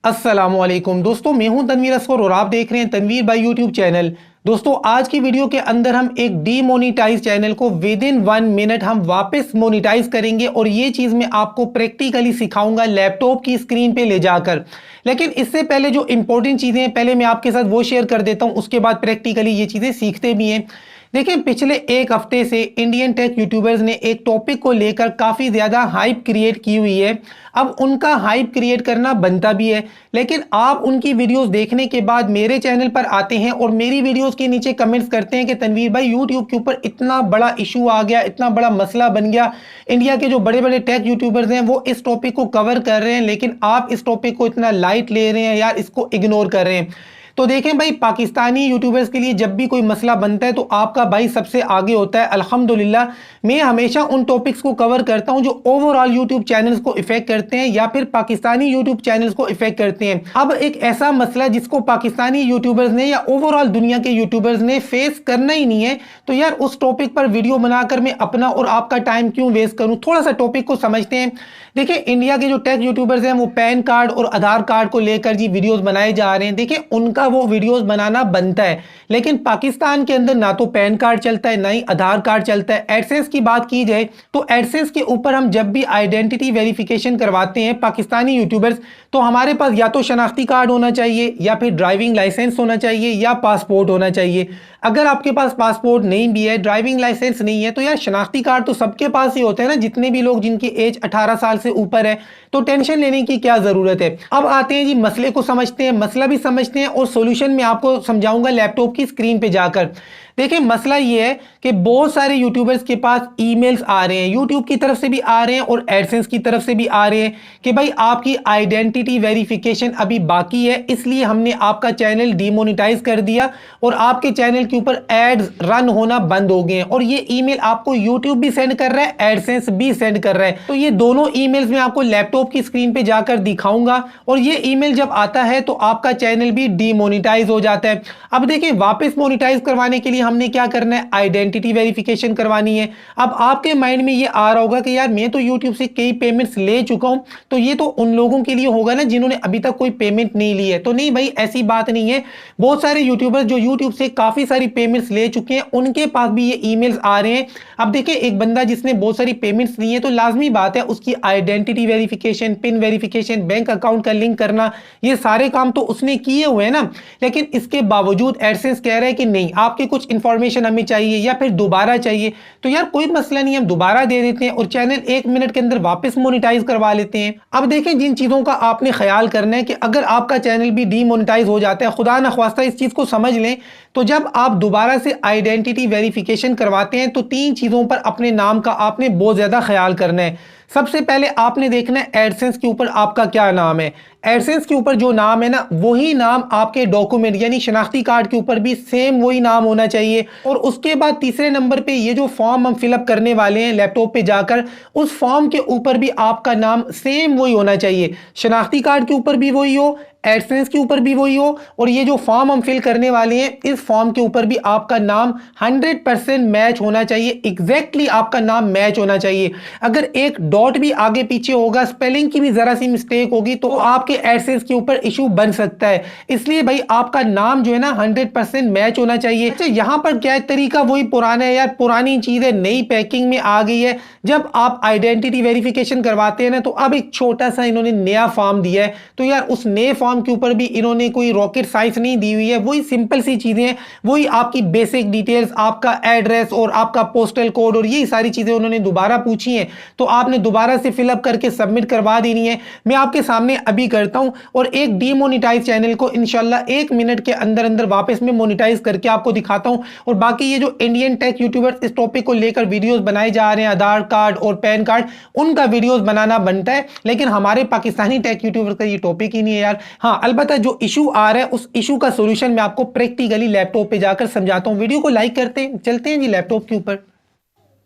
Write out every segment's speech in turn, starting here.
अस्सलामुअलैकुम दोस्तों, मैं हूं तनवीर असगर और आप देख रहे हैं तनवीर भाई यूट्यूब चैनल। दोस्तों, आज की वीडियो के अंदर हम एक डीमोनेटाइज चैनल को विद इन 1 मिनट हम वापस मोनेटाइज करेंगे और ये चीज़ मैं आपको प्रैक्टिकली सिखाऊंगा लैपटॉप की स्क्रीन पे ले जाकर। लेकिन इससे पहले जो इंपॉर्टेंट चीज़ें हैं पहले मैं आपके साथ वो शेयर कर देता हूं, उसके बाद प्रैक्टिकली ये चीज़ें सीखते भी हैं। देखिए, पिछले एक हफ्ते से इंडियन टेक यूट्यूबर्स ने एक टॉपिक को लेकर काफ़ी ज़्यादा हाइप क्रिएट की हुई है। अब उनका हाइप क्रिएट करना बनता भी है, लेकिन आप उनकी वीडियोस देखने के बाद मेरे चैनल पर आते हैं और मेरी वीडियोस के नीचे कमेंट्स करते हैं कि तनवीर भाई यूट्यूब के ऊपर इतना बड़ा इशू आ गया, इतना बड़ा मसला बन गया, इंडिया के जो बड़े बड़े टेक यूट्यूबर्स हैं वो इस टॉपिक को कवर कर रहे हैं, लेकिन आप इस टॉपिक को इतना लाइट ले रहे हैं यार, इसको इग्नोर कर रहे हैं। तो देखें भाई, पाकिस्तानी यूट्यूबर्स के लिए जब भी कोई मसला बनता है तो आपका भाई सबसे आगे होता है। अल्हम्दुलिल्लाह, मैं हमेशा उन टॉपिक्स को कवर करता हूं जो ओवरऑल यूट्यूब चैनल्स को इफेक्ट करते हैं या फिर पाकिस्तानी यूट्यूब चैनल्स को इफेक्ट करते हैं। अब एक ऐसा मसला जिसको पाकिस्तानी यूट्यूबर्स ने या ओवरऑल दुनिया के यूट्यूबर्स ने फेस करना ही नहीं है, तो यार उस टॉपिक पर वीडियो बनाकर मैं अपना और आपका टाइम क्यों वेस्ट करूं। थोड़ा सा टॉपिक को समझते हैं। देखिए, इंडिया के जो टेक यूट्यूबर्स हैं वो पैन कार्ड और आधार कार्ड को लेकर जी वीडियोस बनाए जा रहे हैं। देखिए, उनका वो वीडियोस बनाना बनता है, लेकिन पाकिस्तान के अंदर ना तो पैन कार्ड चलता है ना ही आधार कार्ड चलता है। एडसेंस की बात की जाए तो एडसेंस के ऊपर हम जब भी आइडेंटिटी वेरिफिकेशन करवाते हैं पाकिस्तानी यूट्यूबर्स, तो हमारे पास या तो शनाख्ती कार्ड होना चाहिए या फिर ड्राइविंग लाइसेंस होना चाहिए या पासपोर्ट होना चाहिए। अगर आपके पास पासपोर्ट नहीं भी है, ड्राइविंग लाइसेंस नहीं है, तो यार शनाख्ती कार्ड तो सबके पास ही होते हैं ना, जितने भी लोग जिनकी एज 18 साल से ऊपर है, तो टेंशन लेने की क्या जरूरत है। अब आते हैं जी मसले को समझते हैं, मसला भी समझते हैं और सॉल्यूशन मैं आपको समझाऊंगा लैपटॉप की स्क्रीन पे जाकर। देखिए, मसला ये है कि बहुत सारे यूट्यूबर्स के पास ईमेल्स आ रहे हैं, यूट्यूब की तरफ से भी आ रहे हैं और एडसेंस की तरफ से भी आ रहे हैं कि भाई आपकी आइडेंटिटी वेरिफिकेशन अभी बाकी है, इसलिए हमने आपका चैनल डीमोनेटाइज कर दिया और आपके चैनल के ऊपर एड्स रन होना बंद हो गए हैं। और ये ईमेल आपको यूट्यूब भी सेंड कर रहा है, एडसेंस भी सेंड कर रहा है। तो ये दोनों ईमेल्स मैं आपको लैपटॉप की स्क्रीन पे जाकर दिखाऊंगा और ये ईमेल जब आता है तो आपका चैनल भी डीमोनेटाइज हो जाता है। अब देखिए, वापस मोनेटाइज करवाने के लिए हमने क्या करना है, आइडेंटिटी वेरिफिकेशन करवानी है। अब आपके माइंड में ये आ रहा होगा कि यार मैं तो यूट्यूब से कई पेमेंट्स ले चुका हूं, तो ये तो उन लोगों के लिए होगा ना जिन्होंने अभी तक कोई पेमेंट नहीं ली है। तो नहीं भाई, ऐसी बात नहीं है। बहुत सारे यूट्यूबर्स जो यूट्यूब से काफी सारी पेमेंट्स ले चुके हैं उनके पास भी ये ईमेल्स आ रहे हैं। अब देखिए, एक बंदा जिसने बहुत सारी पेमेंट्स ली है तो लाजमी बात है उसकी identity verification, pin verification, bank account का लिंक करना, ये सारे काम तो उसने किए हुए हैं ना। लेकिन इसके बावजूद एडसेंस कह रहा है कि नहीं, आपके कुछ इंफॉर्मेशन हमें चाहिए या फिर दोबारा चाहिए। तो यार कोई मसला नहीं, हम दोबारा दे देते हैं और चैनल 1 मिनट के अंदर वापस मोनेटाइज करवा लेते हैं। अब देखें, जिन चीजों का आपने ख्याल करना है कि अगर आपका चैनल भी डीमोनेटाइज हो जाता है, खुदा ना ख्वास्ता इस चीज को समझ लें, तो जब आप दोबारा से आइडेंटिटी वेरिफिकेशन करवाते हैं तो 3 चीजों पर अपने नाम का आपने बहुत ज्यादा ख्याल करना है। सबसे पहले आपने देखना है एडसेंस के ऊपर आपका क्या नाम है। एडसेंस के ऊपर जो नाम है ना, वही नाम आपके डॉक्यूमेंट यानी शनाख्ती कार्ड के ऊपर भी सेम वही नाम होना चाहिए। और उसके बाद तीसरे नंबर पे ये जो फॉर्म हम फिलअप करने वाले हैं लैपटॉप पे जाकर, उस फॉर्म के ऊपर भी आपका नाम सेम वही होना चाहिए। शनाख्ती कार्ड के ऊपर भी वही हो, एडसेंस के ऊपर भी वही हो, और ये जो फॉर्म हम फिल करने वाले हैं इस फॉर्म के ऊपर भी आपका नाम 100% मैच होना चाहिए। एग्जैक्टली आपका नाम मैच होना चाहिए। अगर एक डॉट भी आगे पीछे होगा, स्पेलिंग की भी जरा सी मिस्टेक होगी, तो आपके एडसेंस के ऊपर इशू बन सकता है। इसलिए भाई आपका नाम जो है ना 100% मैच होना चाहिए। अच्छा, यहां पर क्या है, तरीका वही पुराना है यार, पुरानी चीज है, नई पैकिंग में आ गई है। जब आप आइडेंटिटी वेरिफिकेशन करवाते हैं ना, तो अब एक छोटा सा इन्होंने नया फॉर्म दिया है। तो यार उस नए फॉर्म के ऊपर भी इन्होंने कोई रॉकेट साइंस नहीं दी हुई है, वही सिंपल सी चीजें हैं, वही आपकी बेसिक डिटेल्स, आपका एड्रेस और आपका पोस्टल कोड और ये सारी चीजें उन्होंने दोबारा पूछी हैं। तो आपने दोबारा से फिलअप करके सबमिट करवा देनी है। मैं आपके सामने अभी करता हूं और एक डीमोनेटाइज चैनल को इंशाल्लाह 1 मिनट के अंदर अंदर वापस में मोनेटाइज करके आपको दिखाता हूं। और बाकी ये जो इंडियन टेक यूट्यूबर्स इस टॉपिक को लेकर वीडियोस बनाए जा रहे हैं, आधार कार्ड और पैन कार्ड, उनका वीडियोस बनाना बनता है, लेकिन हमारे पाकिस्तानी टेक यूट्यूबर का ये टॉपिक ही नहीं है यार। हाँ, अलबत्ता जो इशू आ रहा है उस इशू का सॉल्यूशन मैं आपको प्रैक्टिकली लैपटॉप पे जाकर समझाता हूं। वीडियो को लाइक करते हैं, चलते हैं जी लैपटॉप के ऊपर।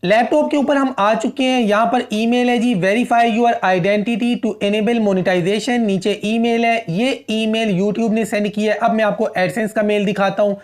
लैपटॉप के ऊपर हम आ चुके हैं। यहां पर ईमेल है जी, verify your identity to enable monetisation. नीचे ईमेल है, ये ईमेल यूट्यूब ने सेंड किया है। अब मैं आपको एडसेंस का मेल दिखाता हूं।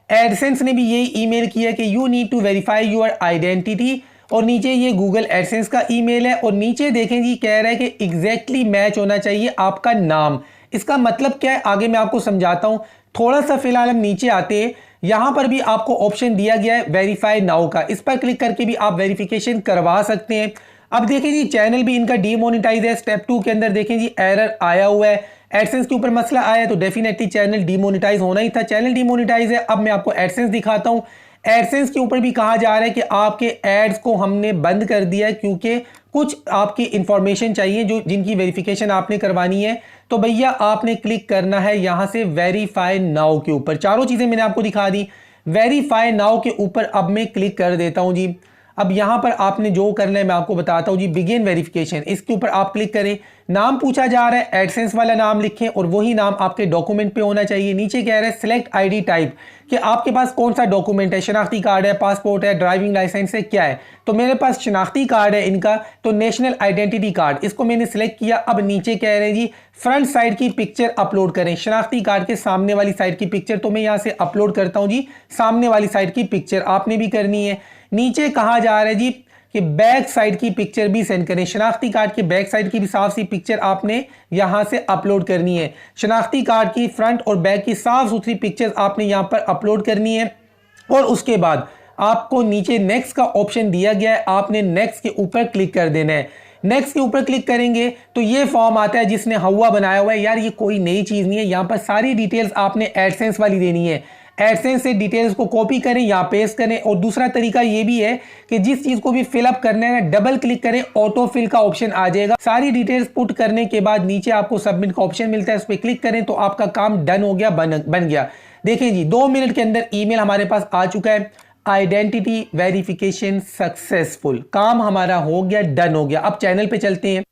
एडसेंस ने भी यही ईमेल किया कि you need to verify your identity, और नीचे ये गूगल एडसेंस का ईमेल है। और नीचे देखें जी, कह रहा है कि एग्जैक्टली मैच होना चाहिए आपका नाम। इसका मतलब क्या है आगे मैं आपको समझाता हूं। थोड़ा सा फिलहाल हम नीचे आते हैं, यहां पर भी आपको ऑप्शन दिया गया है वेरीफाई नाउ का, इस पर क्लिक करके भी आप वेरिफिकेशन करवा सकते हैं। अब देखें जी चैनल भी इनका डीमोनेटाइज है। स्टेप 2 के अंदर देखें जी एरर आया हुआ है, एडसेंस के ऊपर मसला आया है, तो डेफिनेटली चैनल डीमोनेटाइज होना ही था। चैनल डीमोनेटाइज है। अब मैं आपको एडसेंस दिखाता हूं। एडसेंस के ऊपर भी कहा जा रहा है कि आपके एड्स को हमने बंद कर दिया है क्योंकि कुछ आपकी इंफॉर्मेशन चाहिए जो जिनकी वेरिफिकेशन आपने करवानी है। तो भैया आपने क्लिक करना है यहां से वेरीफाई नाउ के ऊपर। चारों चीजें मैंने आपको दिखा दी। वेरीफाई नाउ के ऊपर अब मैं क्लिक कर देता हूं जी। अब यहां पर आपने जो करना है मैं आपको बताता हूं जी। बिगिन वेरिफिकेशन, इसके ऊपर आप क्लिक करें। नाम पूछा जा रहा है, एडसेंस वाला नाम लिखें और वही नाम आपके डॉक्यूमेंट पे होना चाहिए। नीचे कह रहा है सिलेक्ट आईडी टाइप, कि आपके पास कौन सा डॉक्यूमेंट है, शनाख्ती कार्ड है, पासपोर्ट है, ड्राइविंग लाइसेंस है, क्या है। तो मेरे पास शनाख्ती कार्ड है इनका, तो नेशनल आइडेंटिटी कार्ड, इसको मैंने सिलेक्ट किया। अब नीचे कह रहे हैं जी फ्रंट साइड की पिक्चर अपलोड करें, शनाख्ती कार्ड के सामने वाली साइड की पिक्चर। तो मैं यहां से अपलोड करता हूं जी सामने वाली साइड की पिक्चर, आपने भी करनी है। नीचे कहा जा रहा है जी कि बैक साइड की पिक्चर भी सेंड करें, शनाख्ती कार्ड की बैक साइड की भी साफ सी पिक्चर आपने यहां से अपलोड करनी है। शनाख्ती कार्ड की फ्रंट और बैक की साफ सुथरी पिक्चर्स आपने यहां पर अपलोड करनी है। और उसके बाद आपको नीचे नेक्स्ट का ऑप्शन दिया गया है, आपने नेक्स्ट के ऊपर क्लिक कर देना है। नेक्स्ट के ऊपर क्लिक करेंगे तो ये फॉर्म आता है जिसने हवा बनाया हुआ है। यार ये कोई नई चीज नहीं है, यहां पर सारी डिटेल्स आपने एडसेंस वाली देनी है। एडसेंस से डिटेल्स को कॉपी करें या पेस्ट करें। और दूसरा तरीका ये भी है कि जिस चीज को भी फिलअप करना है ना, डबल क्लिक करें, ऑटो फिल का ऑप्शन आ जाएगा। सारी डिटेल्स पुट करने के बाद नीचे आपको सबमिट का ऑप्शन मिलता है, उस पर क्लिक करें तो आपका काम डन हो गया, बन गया। देखें जी 2 मिनट के अंदर ईमेल हमारे पास आ चुका है, आइडेंटिटी वेरिफिकेशन सक्सेसफुल, काम हमारा हो गया, डन हो गया। अब चैनल पे चलते हैं।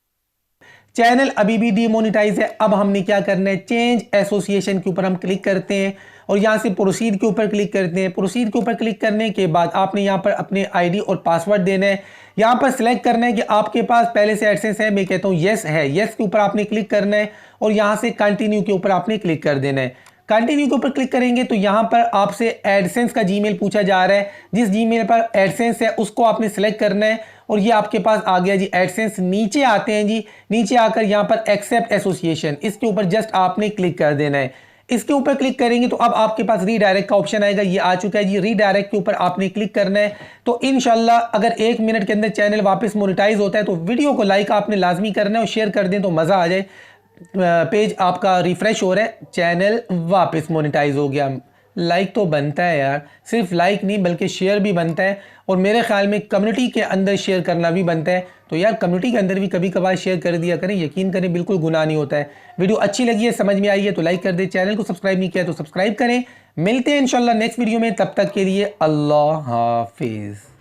चैनल अभी भी डीमोनेटाइज है। अब हमने क्या करना है, चेंज एसोसिएशन के ऊपर हम क्लिक करते हैं और यहां से प्रोसीड के ऊपर क्लिक करते हैं। प्रोसीड के ऊपर क्लिक करने के बाद आपने यहां पर अपने आईडी और पासवर्ड देना है। यहां पर सिलेक्ट करना है कि आपके पास पहले से एडसेंस है, मैं कहता हूं यस है, यस के ऊपर आपने क्लिक करना है और यहां से कंटिन्यू के ऊपर आपने क्लिक कर देना है। कंटिन्यू के ऊपर क्लिक करेंगे तो यहां पर आपसे एडसेंस का जीमेल पूछा जा रहा है, जिस जीमेल पर एडसेंस है उसको आपने सिलेक्ट करना है और ये आपके पास आ गया जी एडसेंस। नीचे आते हैं जी, नीचे आकर यहां पर एक्सेप्ट एसोसिएशन, इसके ऊपर जस्ट आपने क्लिक कर देना है। इसके ऊपर क्लिक करेंगे तो अब आपके पास रीडायरेक्ट का ऑप्शन आएगा, ये आ चुका है जी। रीडायरेक्ट के ऊपर आपने क्लिक करना है। तो इंशाल्लाह अगर 1 मिनट के अंदर चैनल वापस मोनेटाइज होता है तो वीडियो को लाइक आपने लाजमी करना है और शेयर कर दें तो मजा आ जाए। पेज आपका रिफ्रेश हो रहा है, चैनल वापस मोनेटाइज हो गया। लाइक तो बनता है यार, सिर्फ लाइक नहीं बल्कि शेयर भी बनता है और मेरे ख्याल में कम्युनिटी के अंदर शेयर करना भी बनता है। तो यार कम्युनिटी के अंदर भी कभी कभार शेयर कर दिया करें, यकीन करें बिल्कुल गुनाह नहीं होता है। वीडियो अच्छी लगी है, समझ में आई है तो लाइक कर दे, चैनल को सब्सक्राइब नहीं किया तो सब्सक्राइब करें। मिलते हैं इंशाल्लाह नेक्स्ट वीडियो में, तब तक के लिए अल्लाह हाफिज़।